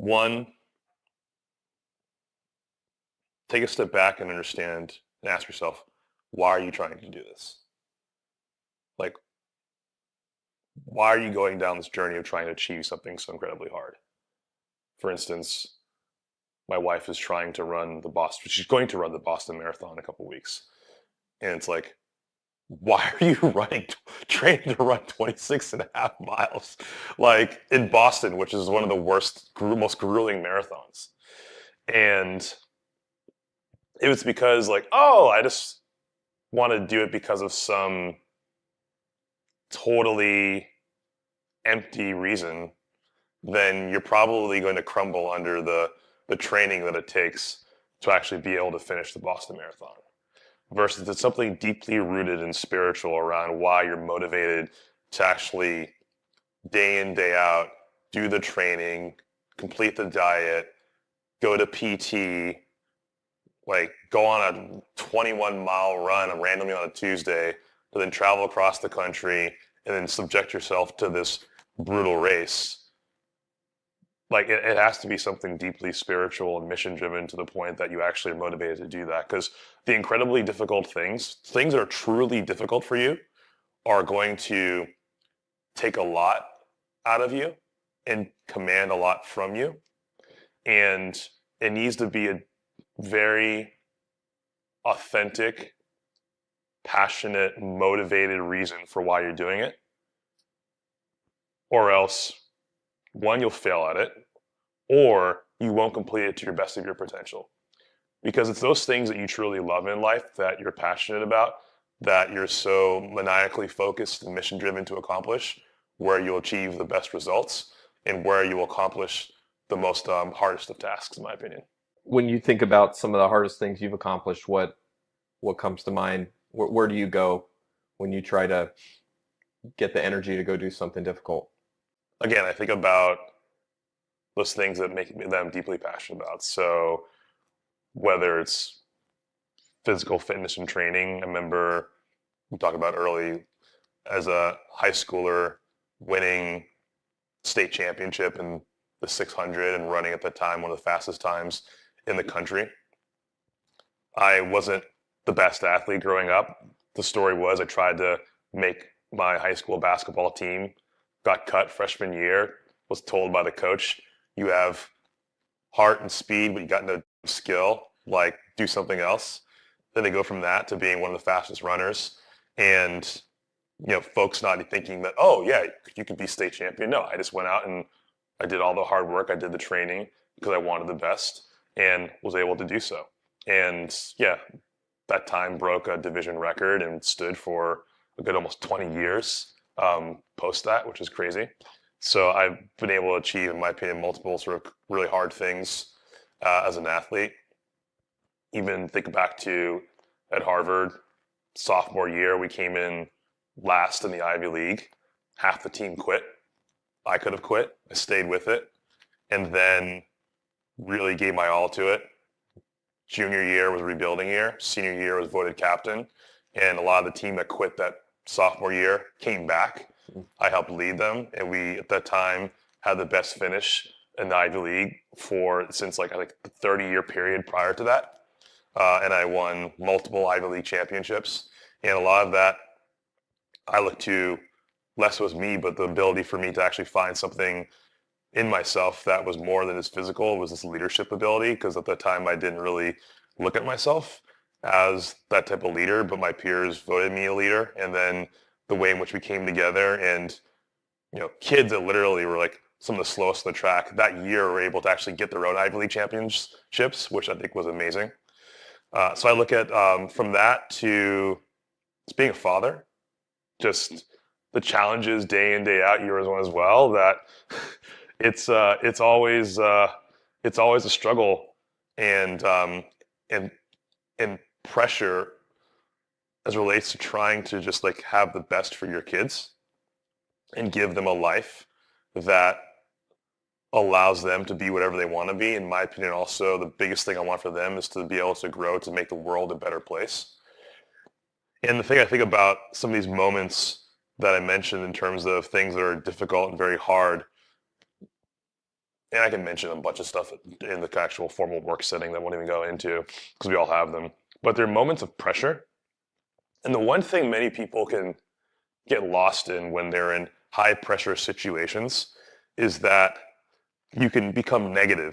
One, take a step back and understand and ask yourself, why are you trying to do this? Like, why are you going down this journey of trying to achieve something so incredibly hard? For instance, my wife is trying to run the Boston, she's going to run the Boston Marathon in a couple weeks. And it's like, why are you training to run 26 and a half miles? Like in Boston, which is one of the most grueling marathons. And it was because like, oh, I just want to do it because of some totally empty reason, then you're probably going to crumble under the training that it takes to actually be able to finish the Boston Marathon. Versus it's something deeply rooted and spiritual around why you're motivated to actually day in, day out, do the training, complete the diet, go to PT, like go on a 21-mile run randomly on a Tuesday, to then travel across the country and then subject yourself to this brutal race. Like it has to be something deeply spiritual and mission driven to the point that you actually are motivated to do that. Because the incredibly difficult things that are truly difficult for you, are going to take a lot out of you and command a lot from you. And it needs to be a very authentic, passionate, motivated reason for why you're doing it. Or else, one, you'll fail at it, or you won't complete it to your best of your potential. Because it's those things that you truly love in life, that you're passionate about, that you're so maniacally focused and mission driven to accomplish, where you'll achieve the best results and where you will accomplish the most hardest of tasks, in my opinion. When you think about some of the hardest things you've accomplished, what comes to mind? Where do you go when you try to get the energy to go do something difficult? Again, I think about those things that I'm deeply passionate about. So whether it's physical fitness and training, I remember we talked about early as a high schooler winning state championship in the 600 and running at the time one of the fastest times in the country. I wasn't the best athlete growing up. The story was I tried to make my high school basketball team, got cut freshman year, was told by the coach, you have heart and speed, but you got no skill, like do something else. Then they go from that to being one of the fastest runners. And folks not thinking that, oh yeah, you could be state champion. No, I just went out and I did all the hard work. I did the training because I wanted the best and was able to do so. And yeah, that time broke a division record and stood for a good almost 20 years post that, which is crazy. So I've been able to achieve, in my opinion, multiple sort of really hard things as an athlete. Even think back to at Harvard, sophomore year, we came in last in the Ivy League. Half the team quit. I could have quit. I stayed with it and then really gave my all to it. Junior year was rebuilding year. Senior year was voted captain. And a lot of the team that quit that sophomore year came back. I helped lead them. And we, at that time, had the best finish in the Ivy League since I think the 30-year period prior to that. And I won multiple Ivy League championships. And a lot of that I look to less was me, but the ability for me to actually find something in myself that was more than just physical, was this leadership ability. Because at that time, I didn't really look at myself as that type of leader, but my peers voted me a leader. And then the way in which we came together, and kids that literally were like some of the slowest on the track that year were able to actually get their own Ivy League championships, which I think was amazing. So I look at from that to just being a father, just the challenges day in, day out, yours one as well, that it's always a struggle and and and pressure as relates to trying to just like have the best for your kids and give them a life that allows them to be whatever they want to be. In my opinion, also the biggest thing I want for them is to be able to grow to make the world a better place. And the thing I think about some of these moments that I mentioned in terms of things that are difficult and very hard, and I can mention a bunch of stuff in the actual formal work setting that I won't even go into because we all have them. But there are moments of pressure. And the one thing many people can get lost in when they're in high pressure situations is that you can become negative